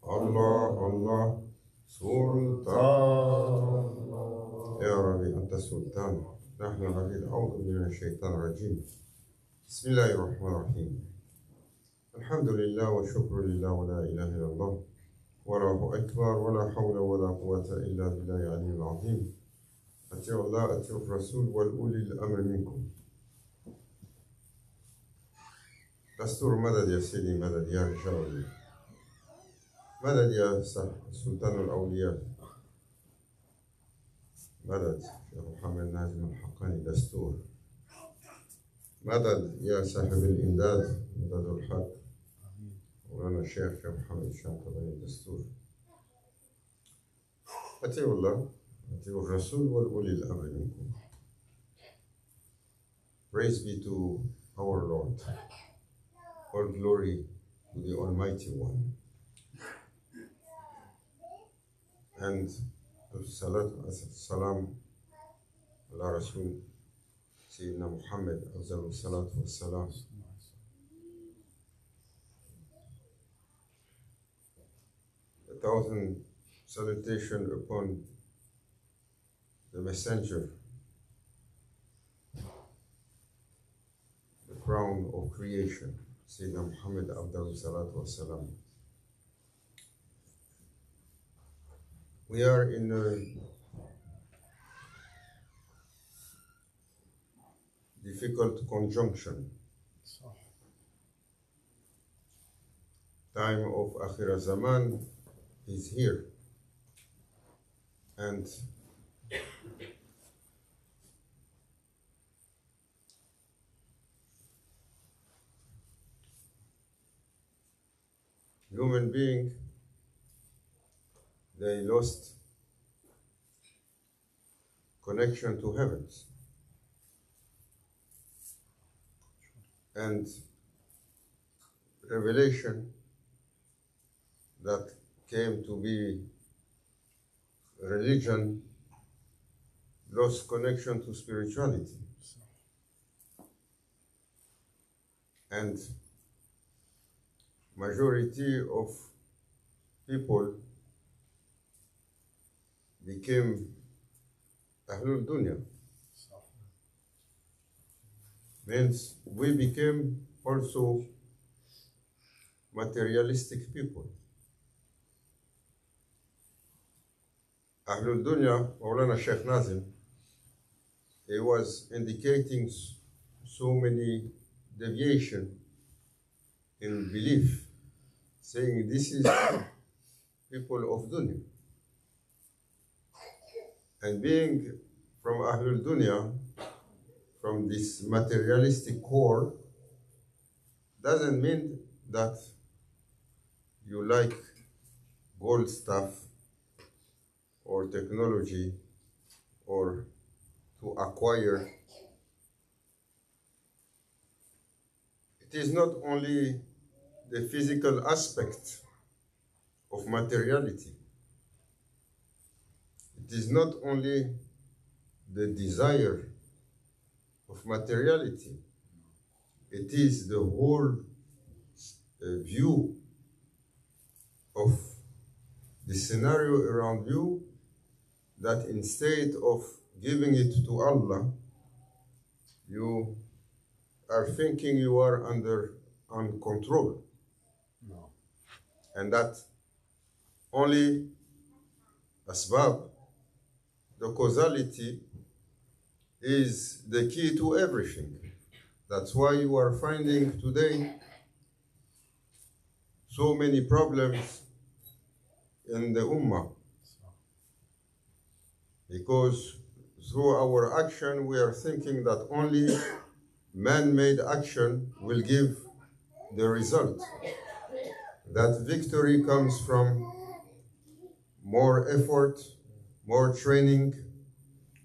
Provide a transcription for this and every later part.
الله الله سلطان يا ربي أنت السلطان نحن عبيد أعوذ من الشيطان الرجيم بسم الله الرحمن الرحيم الحمد لله والشكر لله ولا إله إلا الله والله أكبر ولا حول ولا قوة إلا بالله العلي العظيم أطيعوا الله أطيعوا الرسول والأولي الأمر منكم دستور مدد يا سيدي مدد يا رجال مدد يا سلطان الأولياء مدد يا محمد ناجم الحقاني دستور مدد يا صاحب الإمداد مدد الحق مولانا الشيخ محمد الشاطبي الدستور أطيعوا الله أطيعوا الرسول والأولي الأمر منكم. Praise be to our Lord. All glory to the Almighty One. And salam ala Rasul Sayyidina Muhammad afzalu salatu wassalam. A thousand salutation upon the messenger, the crown of creation, Sayyidina Muhammad afzalu salatu wassalam. We are in a difficult conjunction. Time of Akhir Zaman is here. And human being, they lost connection to heavens. And revelation that came to be religion lost connection to spirituality. And majority of people became Ahlul Dunya. Means we became also materialistic people. Ahlul Dunya, Maulana Sheikh Nazim, he was indicating so many deviation in belief, saying this is people of Dunya. And being from Ahlul Dunya, from this materialistic core, doesn't mean that you like gold stuff or technology or to acquire. It is not only the physical aspect of materiality. It is not only the desire of materiality. It is the whole view of the scenario around you that instead of giving it to Allah, you are thinking you are on control. No. And that only asbab, the causality, is the key to everything. That's why you are finding today so many problems in the Ummah. Because through our action, we are thinking that only man-made action will give the result. That victory comes from more effort, more training,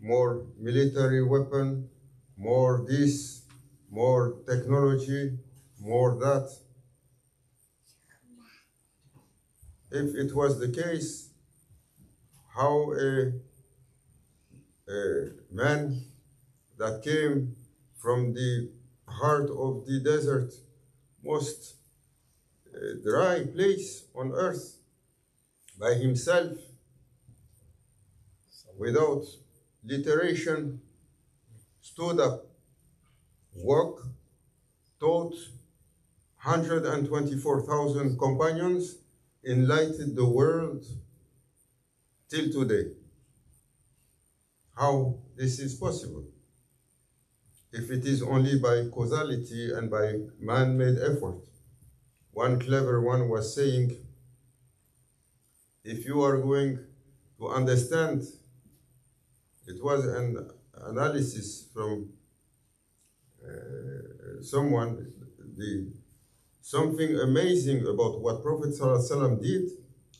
more military weapon, more this, more technology, more that. If it was the case, how a man that came from the heart of the desert, most dry place on earth, by himself, without literation, stood up, walked, taught 124,000 companions, enlightened the world till today. How this is possible? If it is only by causality and by man-made effort. One clever one was saying, if you are going to understand, it was an analysis from someone, something amazing about what Prophet ﷺ did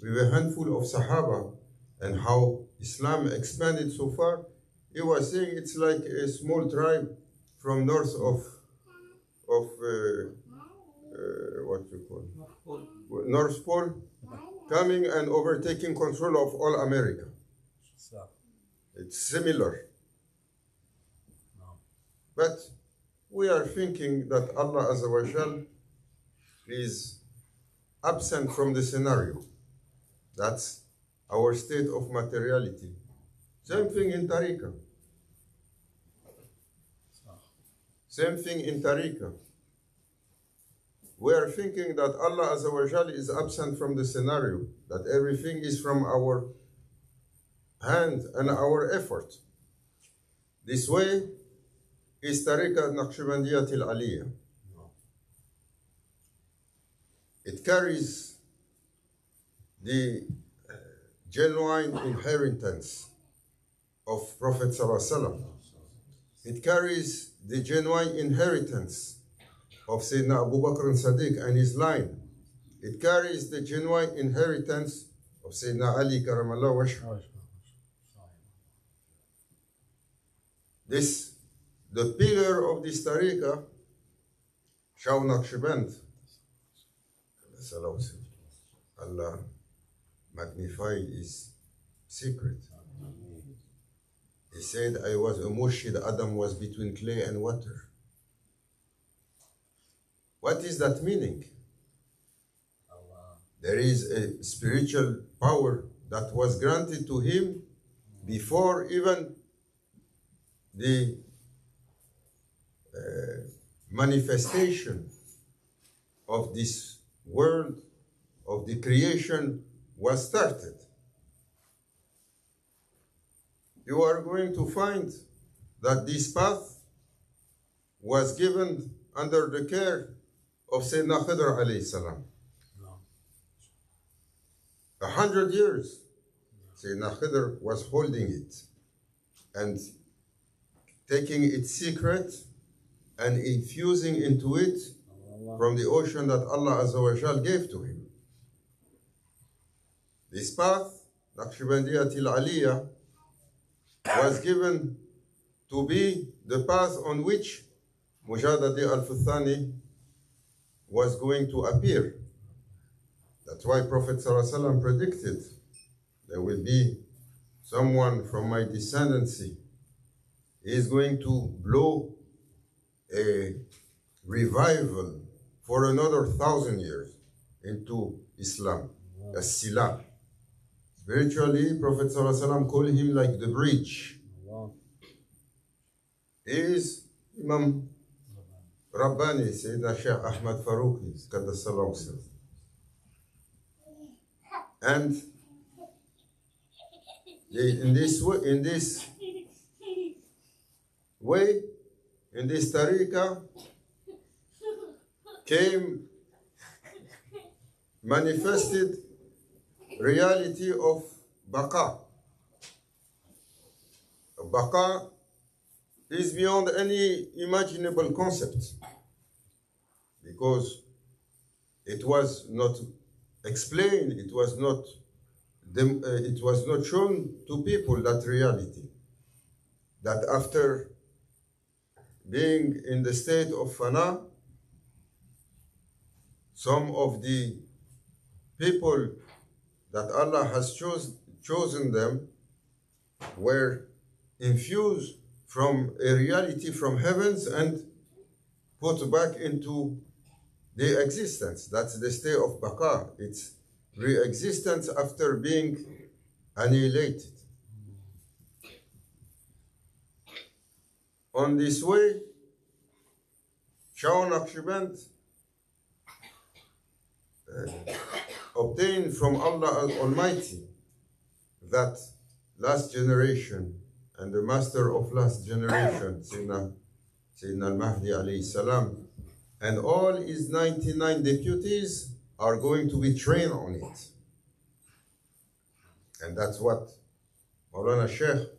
with a handful of Sahaba and how Islam expanded so far. He was saying it's like a small tribe from north of what you call North Pole, coming and overtaking control of all America. It's similar. But we are thinking that Allah Azza wa Jal is absent from the scenario. That's our state of materiality. Same thing in Tariqah. Same thing in Tariqah. We are thinking that Allah Azza wa Jal is absent from the scenario, that everything is from our hand and our effort. This way is Tariqah Naqshbandiyat al-Aliyah. It carries the genuine inheritance of Prophet ﷺ. It carries the genuine inheritance of Sayyidina Abu Bakr as-Siddiq and his line. It carries the genuine inheritance of Sayyidina Ali Karamallah Wajhah. The pillar of this tariqah, Shah Naqshband, Allah magnify his secret. He said, I was a murshid, Adam was between clay and water. What is that meaning? There is a spiritual power that was granted to him before even the manifestation of this world, of the creation was started. You are going to find that this path was given under the care of Sayyidina Khidr alayhi salam. 100 years, Sayyidina Khidr was holding it and taking its secret and infusing into it from the ocean that Allah Azza wa Jal gave to him. This path, Naqshbandiyat al-Aliyah, was given to be the path on which Mujadadi al-Futhani was going to appear. That's why Prophet ﷺ predicted there will be someone from my descendancy. He is going to blow a revival for another 1,000 years into Islam, as-Sila. Spiritually, Prophet ﷺ called him like the bridge. He is Imam Rabbani, Sayyidina Sheikh Ahmad Farouqi, Qaddasallahu Sirr. And in this way, in this tariqah, came manifested reality of baka. Baka is beyond any imaginable concept because it was not explained, it was not shown to people, that reality, that after being in the state of fana, some of the people that Allah has chosen them were infused from a reality from heavens and put back into the existence. That's the state of baka. It's re-existence after being annihilated. On this way, Shah Naqshband obtained from Allah Almighty that last generation and the master of last generation, Sayyidina al-Mahdi alayhi salam, and all his 99 deputies are going to be trained on it. And that's what Maulana Sheikh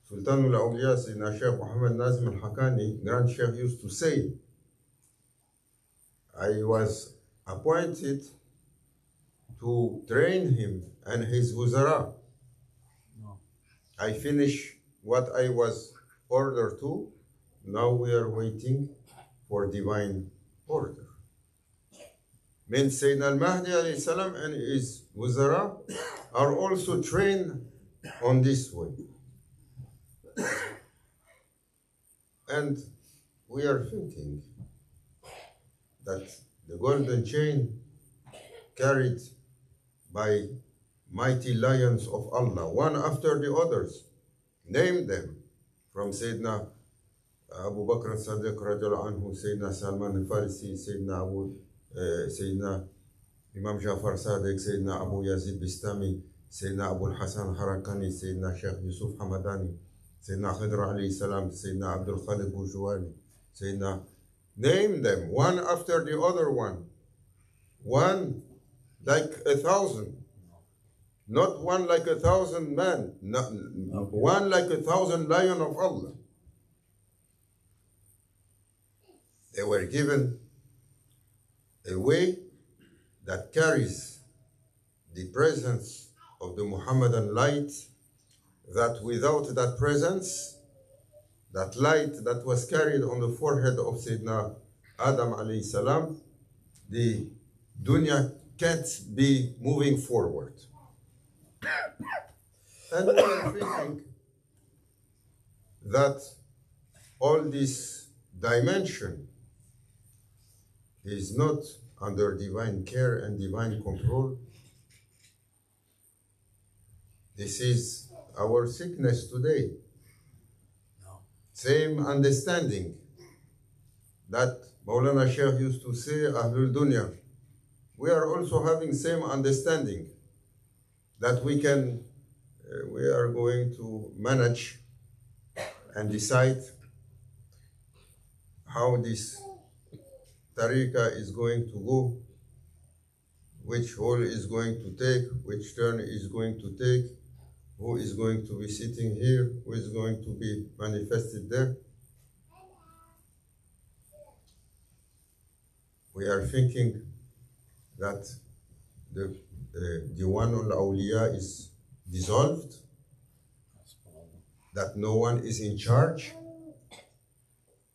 Sultan al-Awliya, Sayyidina Sheikh Muhammad Nazim al-Hakani, Grand Sheikh, used to say. I was appointed to train him and his wuzara. No. I finished what I was ordered to. Now we are waiting for divine order. Means Sayyidina al-Mahdi alayhi salam and his wuzara are also trained on this way. And we are thinking that the golden chain carried by mighty lions of Allah, one after the others, name them, from Sayyidina Abu Bakr as-Siddiq radiallahu anhu, Sayyidina Salman al-Farisi, Sayyidina Imam Jafar Sadiq, Sayyidina Abu Yazid Bistami, Sayyidina Abu al-Hasan Harakani, Sayyidina Sheikh Yusuf Hamadani, Sayyidina Khidr alayhi salam, Sayyidina Abdul Khalid Bujwani, Sayyidina, name them one after the other one like 1,000, not one like 1,000 man, one like 1,000 lion of Allah. They were given a way that carries the presence of the Muhammadan light, that without that presence, that light that was carried on the forehead of Sayyidina Adam alayhi salam, the dunya can't be moving forward. And we are thinking that all this dimension is not under divine care and divine control. This is our sickness today. Same understanding that Maulana Sheikh used to say, Ahlul Dunya. We are also having same understanding that we are going to manage and decide how this tariqah is going to go, which hole is going to take, which turn is going to take, who is going to be sitting here, who is going to be manifested there. We are thinking that the Diwan al-Awliya is dissolved, that no one is in charge,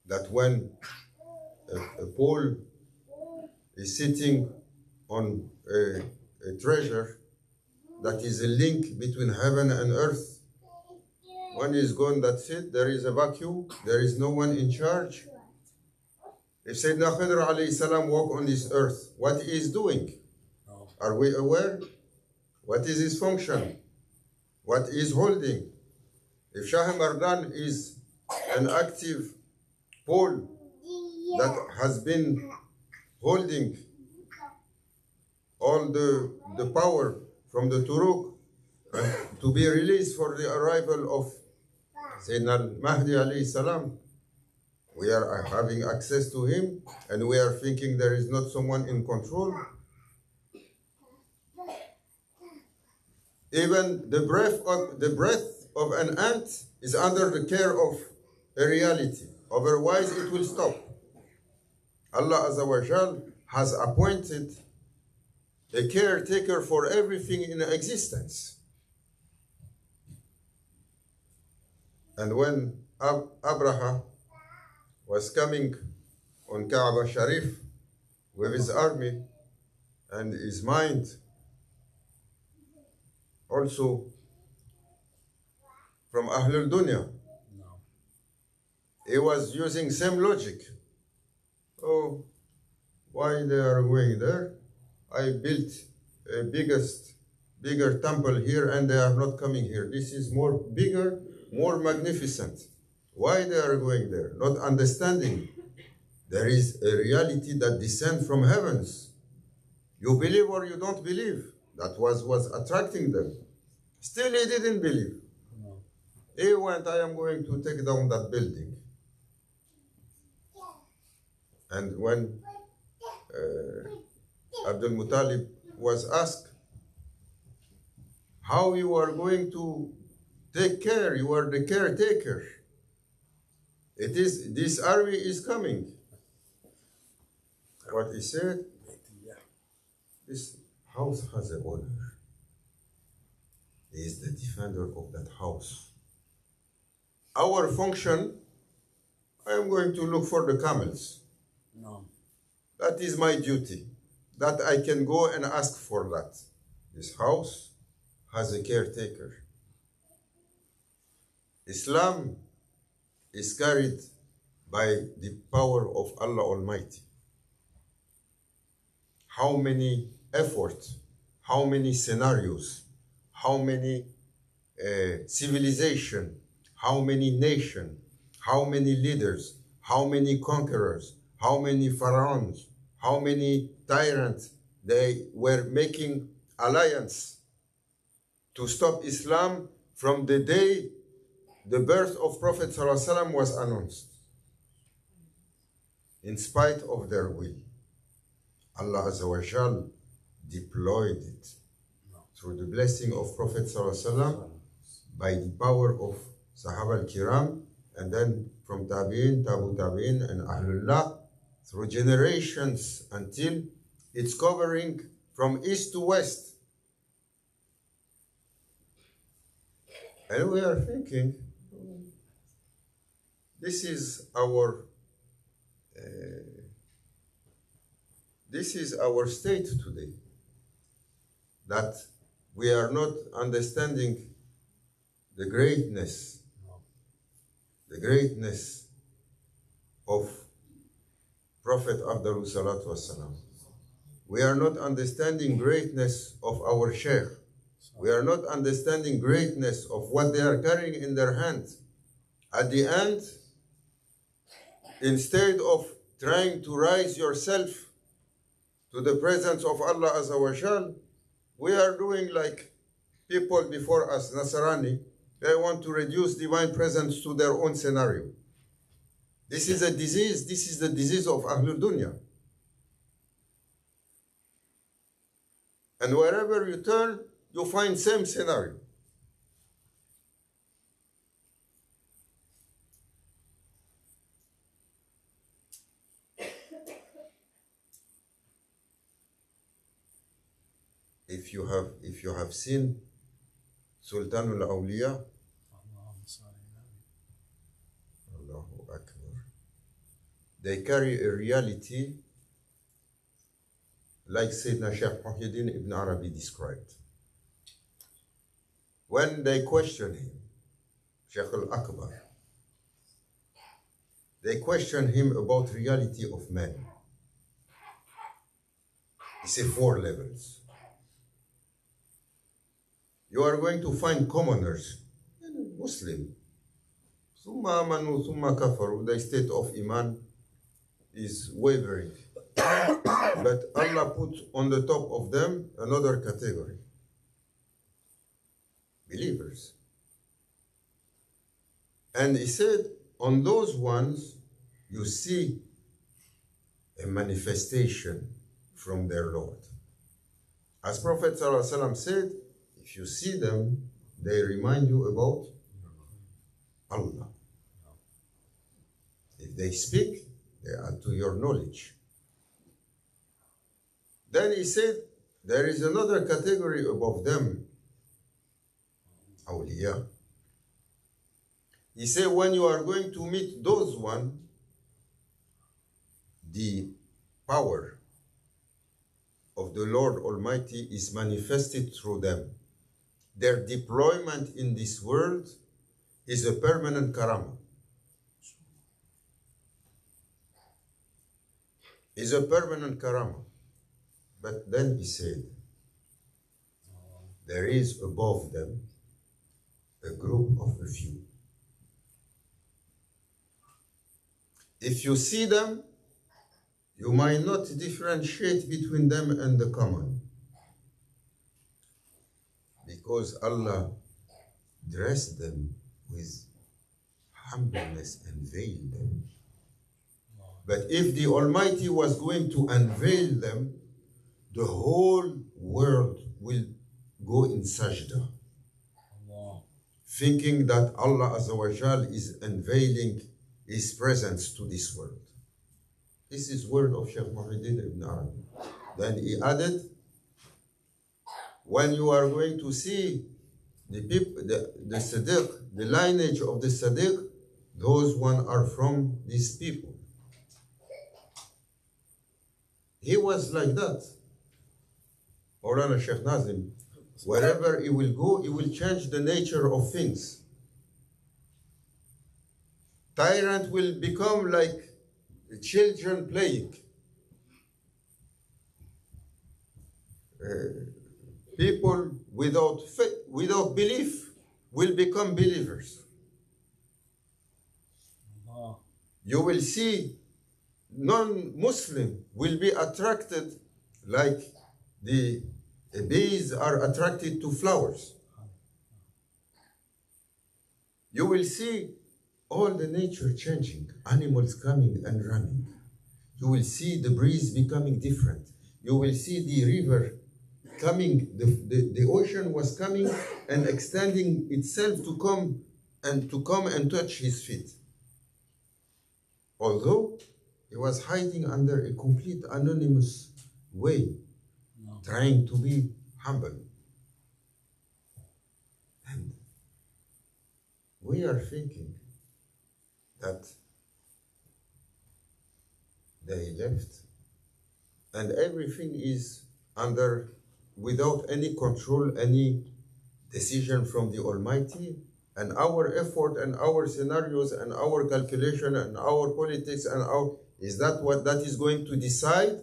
that when a Paul is sitting on a treasure that is a link between heaven and earth, when he's gone, that's it, there is a vacuum, there is no one in charge. If Sayyidina Khidr alayhi salam walk on this earth, what he is doing? Are we aware? What is his function? What he is holding? If Shah Mardan is an active pole that has been holding all the power from the Turuk to be released for the arrival of Sayyidina al-Mahdi alayhi salam, we are having access to him and we are thinking there is not someone in control. Even the breath of an ant is under the care of a reality. Otherwise, it will stop. Allah Azza wa Jal has appointed a caretaker for everything in existence. And when Abraha was coming on Kaaba Sharif with his army and his mind, also from Ahlul Dunya, he was using same logic. Oh, why they are going there? I built bigger temple here, and they are not coming here. This is more bigger, more magnificent. Why they are going there? Not understanding. There is a reality that descends from heavens. You believe or you don't believe. That was attracting them. Still he didn't believe. No. He went, I am going to take down that building. And when Abdul Muttalib was asked, how you are going to take care, you are the caretaker. This army is coming. What he said, this house has an owner. He is the defender of that house. Our function, I am going to look for the camels. No. That is my duty. That I can go and ask for that. This house has a caretaker. Islam is carried by the power of Allah Almighty. How many efforts, how many scenarios, how many civilization, how many nations, how many leaders, how many conquerors, how many pharaohs, how many tyrants, they were making alliance to stop Islam from the day the birth of Prophet ﷺ was announced. In spite of their will, Allah Azza wa Jal deployed it through the blessing of Prophet ﷺ by the power of Sahaba al-Kiram, and then from Tabi'in, Tabu Tabi'in, and Ahlullah through generations until it's covering from east to west. And we are thinking, this is our state today, that we are not understanding the greatness of Prophet Abdul Salatu Wassalam. We are not understanding greatness of our sheikh. We are not understanding greatness of what they are carrying in their hands. At the end, instead of trying to rise yourself to the presence of Allah Azza wa Jal, we are doing like people before us, Nasrani. They want to reduce divine presence to their own scenario. This is a disease. This is the disease of Ahlul Dunya. And wherever you turn, you find same scenario. If you have seen Sultan al-Awliya, Allahu Akbar, they carry a reality like Sayyidina Sheikh Muhyiddin ibn Arabi described. When they question him, Sheikh al-Akbar, they question him about reality of man. He said 4 levels. You are going to find commoners, Muslim. Thumma amanu, thumma kafaru. The state of Iman is wavering. But Allah put on the top of them another category. Believers. And he said, on those ones, you see a manifestation from their Lord. As Prophet ﷺ said, if you see them, they remind you about Allah. If they speak, they add to your knowledge. Then he said, there is another category above them, awliya. He said, when you are going to meet those one, the power of the Lord Almighty is manifested through them. Their deployment in this world is a permanent karama. Is a permanent karama. But then he said, there is above them a group of a few. If you see them, you might not differentiate between them and the common, because Allah dressed them with humbleness and veiled them. But if the Almighty was going to unveil them, the whole world will go in sajda, thinking that Allah Azza wa Jal is unveiling His presence to this world. This is word of Sheikh Muhyiddin ibn Arabi. Then he added, when you are going to see the people, the Sadiq, the lineage of the Sadiq, those one are from these people. He was like that. Maulana Sheikh Nazim, wherever he will go, he will change the nature of things. Tyrant will become like children playing. People without faith, without belief, will become believers. You will see non-Muslim will be attracted like the bees are attracted to flowers. You will see all the nature changing, animals coming and running. You will see the breeze becoming different. You will see the river coming, the ocean was coming and extending itself to come and touch his feet. Although he was hiding under a complete anonymous way, trying to be humble. And we are thinking that they left and everything is under, without any control, any decision from the Almighty, and our effort and our scenarios and our calculation and our politics and our, is that what that is going to decide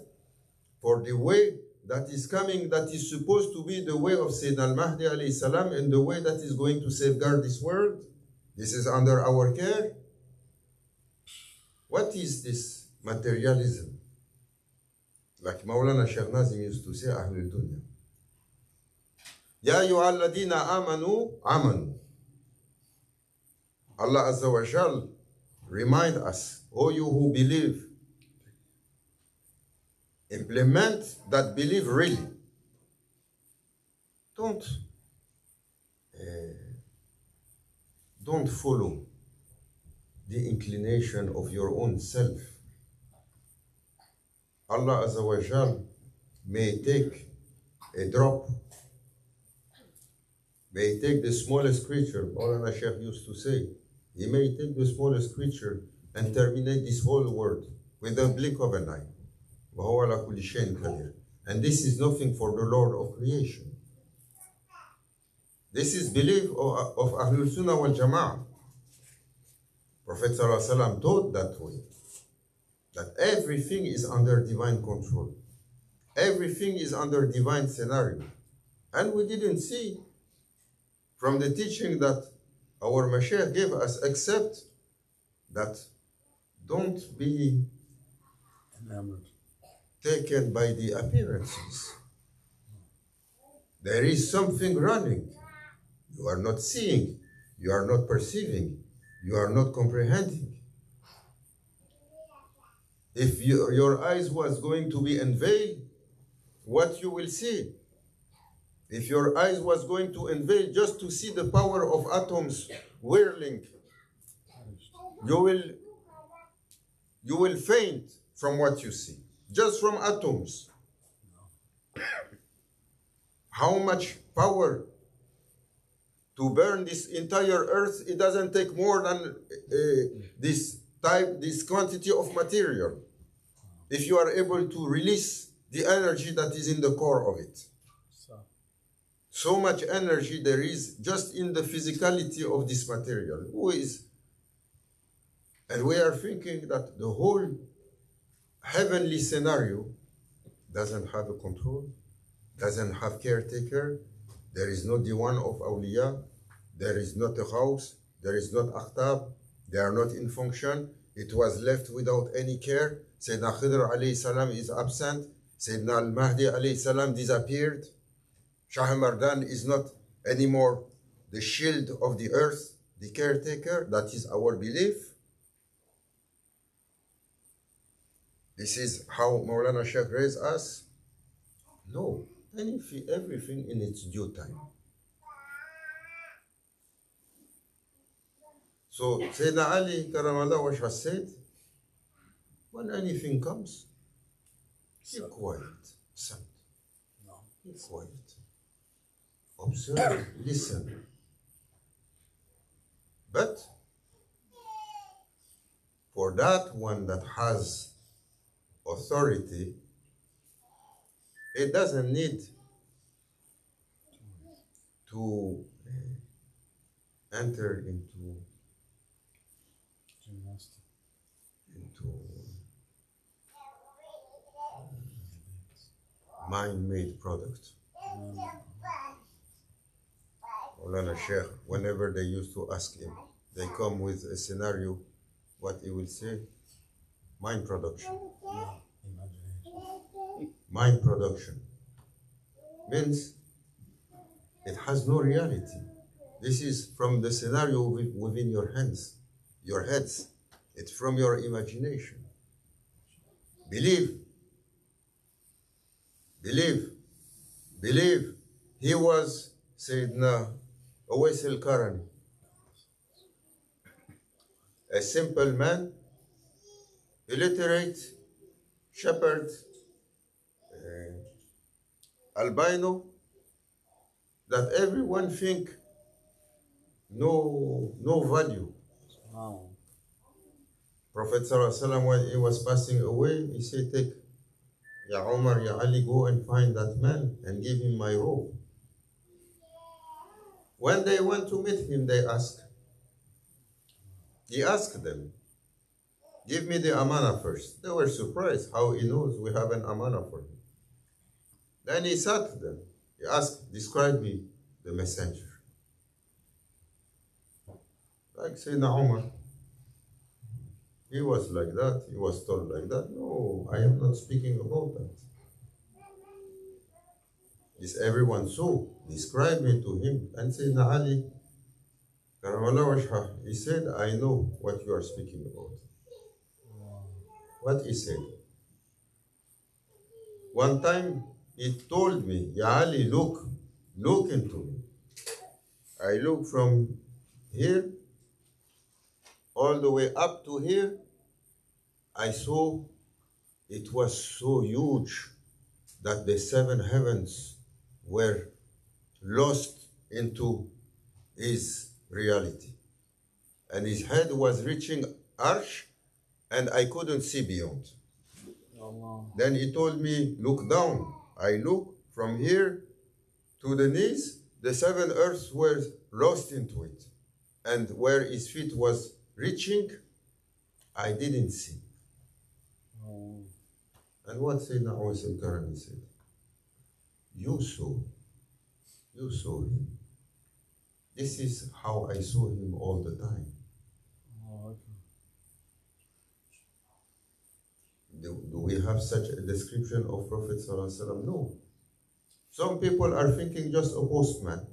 for the way that is coming, that is supposed to be the way of Sayyidina al-Mahdi alayhi salam, and the way that is going to safeguard this world? This is under our care. What is this materialism? Like Maulana Sheikh Nazim used to say, Ahlul Dunya. Ya ayyuhalladhina amanu, amanu. Allah Azza wa Jal remind us, O you who believe, implement that belief really. Don't follow the inclination of your own self. Allah Azza wa Jal may take a drop, may take the smallest creature. Maulana Sheikh used to say, he may take the smallest creature and terminate this whole world with a blink of an eye. And this is nothing for the Lord of creation. This is belief of Ahlul Sunnah wal Jama'ah. Prophet ﷺ taught that way, that everything is under divine control. Everything is under divine scenario. And we didn't see from the teaching that our Mashiach gave us, except that don't be taken by the appearances. There is something running. You are not seeing, you are not perceiving, you are not comprehending. If your eyes was going to be unveiled, what you will see? If your eyes was going to unveil just to see the power of atoms whirling, you will faint from what you see, just from atoms. How much power to burn this entire earth? It doesn't take more than this quantity of material, if you are able to release the energy that is in the core of it. So much energy there is just in the physicality of this material. And we are thinking that the whole heavenly scenario doesn't have a control, doesn't have caretaker, There is no diwan of awliya, there is not a house, there is not akhtab, they are not in function. It was left without any care. Sayyidina Khidr alayhi salam is absent. Sayyidina al-Mahdi alayhi salam disappeared. Shah Mardan is not anymore the shield of the earth, the caretaker. That is our belief. This is how Maulana Sheikh raised us. No, everything in its due time. So Sayyidina Ali Karamallah Wajha said, when anything comes, keep quiet, keep quiet. Observe, listen. But for that one that has authority, it doesn't need to enter into mind-made product. Maulana Sheikh, whenever they used to ask him, they come with a scenario, what he will say? Mind production. Mind production means it has no reality. This is from the scenario within your hands, your heads. It's from your imagination. Believe. He was Sayyidina Uwais al-Qarani, a simple man, illiterate, shepherd, albino, that everyone think no value. Wow. Prophet Sallallahu Alaihi Wasallam, when he was passing away, he said, take, Ya Omar, Ya Ali, go and find that man and give him my robe. When they went to meet him, he asked them, give me the amana first. They were surprised how he knows we have an amana for him. Then he said to them, he asked, describe me the messenger. Like Sayyidina Omar, he was like that, he was told like that. No, I am not speaking about that. Is everyone so? Describe me to him. And Sayyidina Ali, Karamallah Wajha, he said, I know what you are speaking about. What he said. One time, he told me, Ya Ali, look into me. I look from here, all the way up to here. I saw it was so huge that the seven heavens were lost into his reality. And his head was reaching arsh, and I couldn't see beyond. Allah. Then he told me, look down. I look from here to the knees, the seven earths were lost into it. And where his feet was reaching, I didn't see. Oh. And what Sayyidina Uwais al-Qarani said? You saw him. This is how I saw him all the time. Oh, okay. Do we have such a description of Prophet Sallallahu Alaihi Wasallam? No. Some people are thinking just a postman,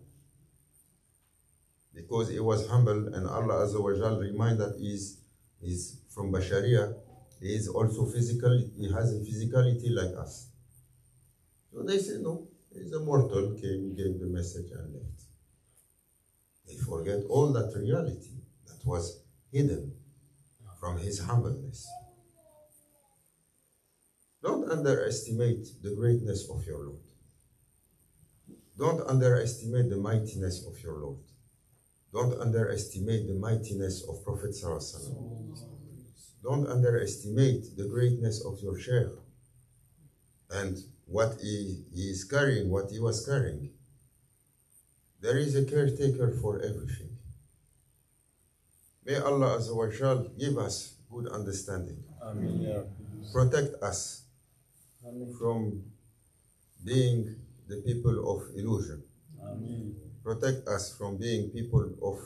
because he was humble, and Allah Azza wa Jal remind that he's from Basharia. He is also physical, he has a physicality like us. So they say, no, he's a mortal, came, gave the message and left. They forget all that reality that was hidden from his humbleness. Don't underestimate the greatness of your Lord. Don't underestimate the mightiness of your Lord. Don't underestimate the mightiness of Prophet Sallallahu Alaihi Wasallam. Don't underestimate the greatness of your sheikh and what he is carrying, what he was carrying. There is a caretaker for everything. May Allah Azza wa Jal give us good understanding. Ameen. Protect us Ameen. from being the people of illusion. Amen. Protect us from being people of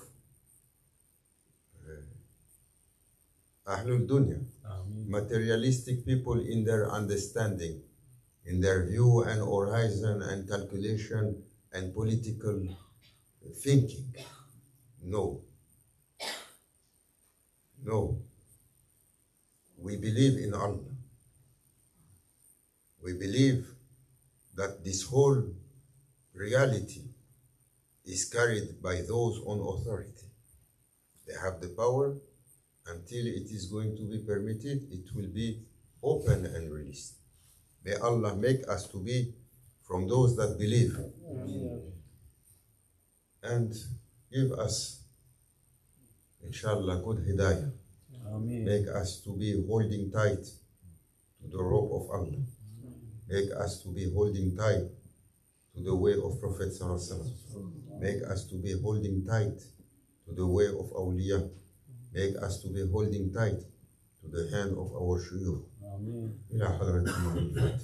Ahlul Dunya, Amen. materialistic people in their understanding, in their view and horizon and calculation and political thinking. No. No. We believe in Allah. We believe that this whole reality is carried by those on authority. They have the power. Until it is going to be permitted, it will be open and released. May Allah make us to be from those that believe. Amen. And give us, inshallah, good hidayah. Amen. Make us to be holding tight to the rope of Allah. Make us to be holding tight to the way of Prophet Sallallahu Alaihi Wasallam. Make us to be holding tight to the way of awliya. Make us to be holding tight to the hand of our shuyukh. Amen. إلى حضرة النبي الفاتح.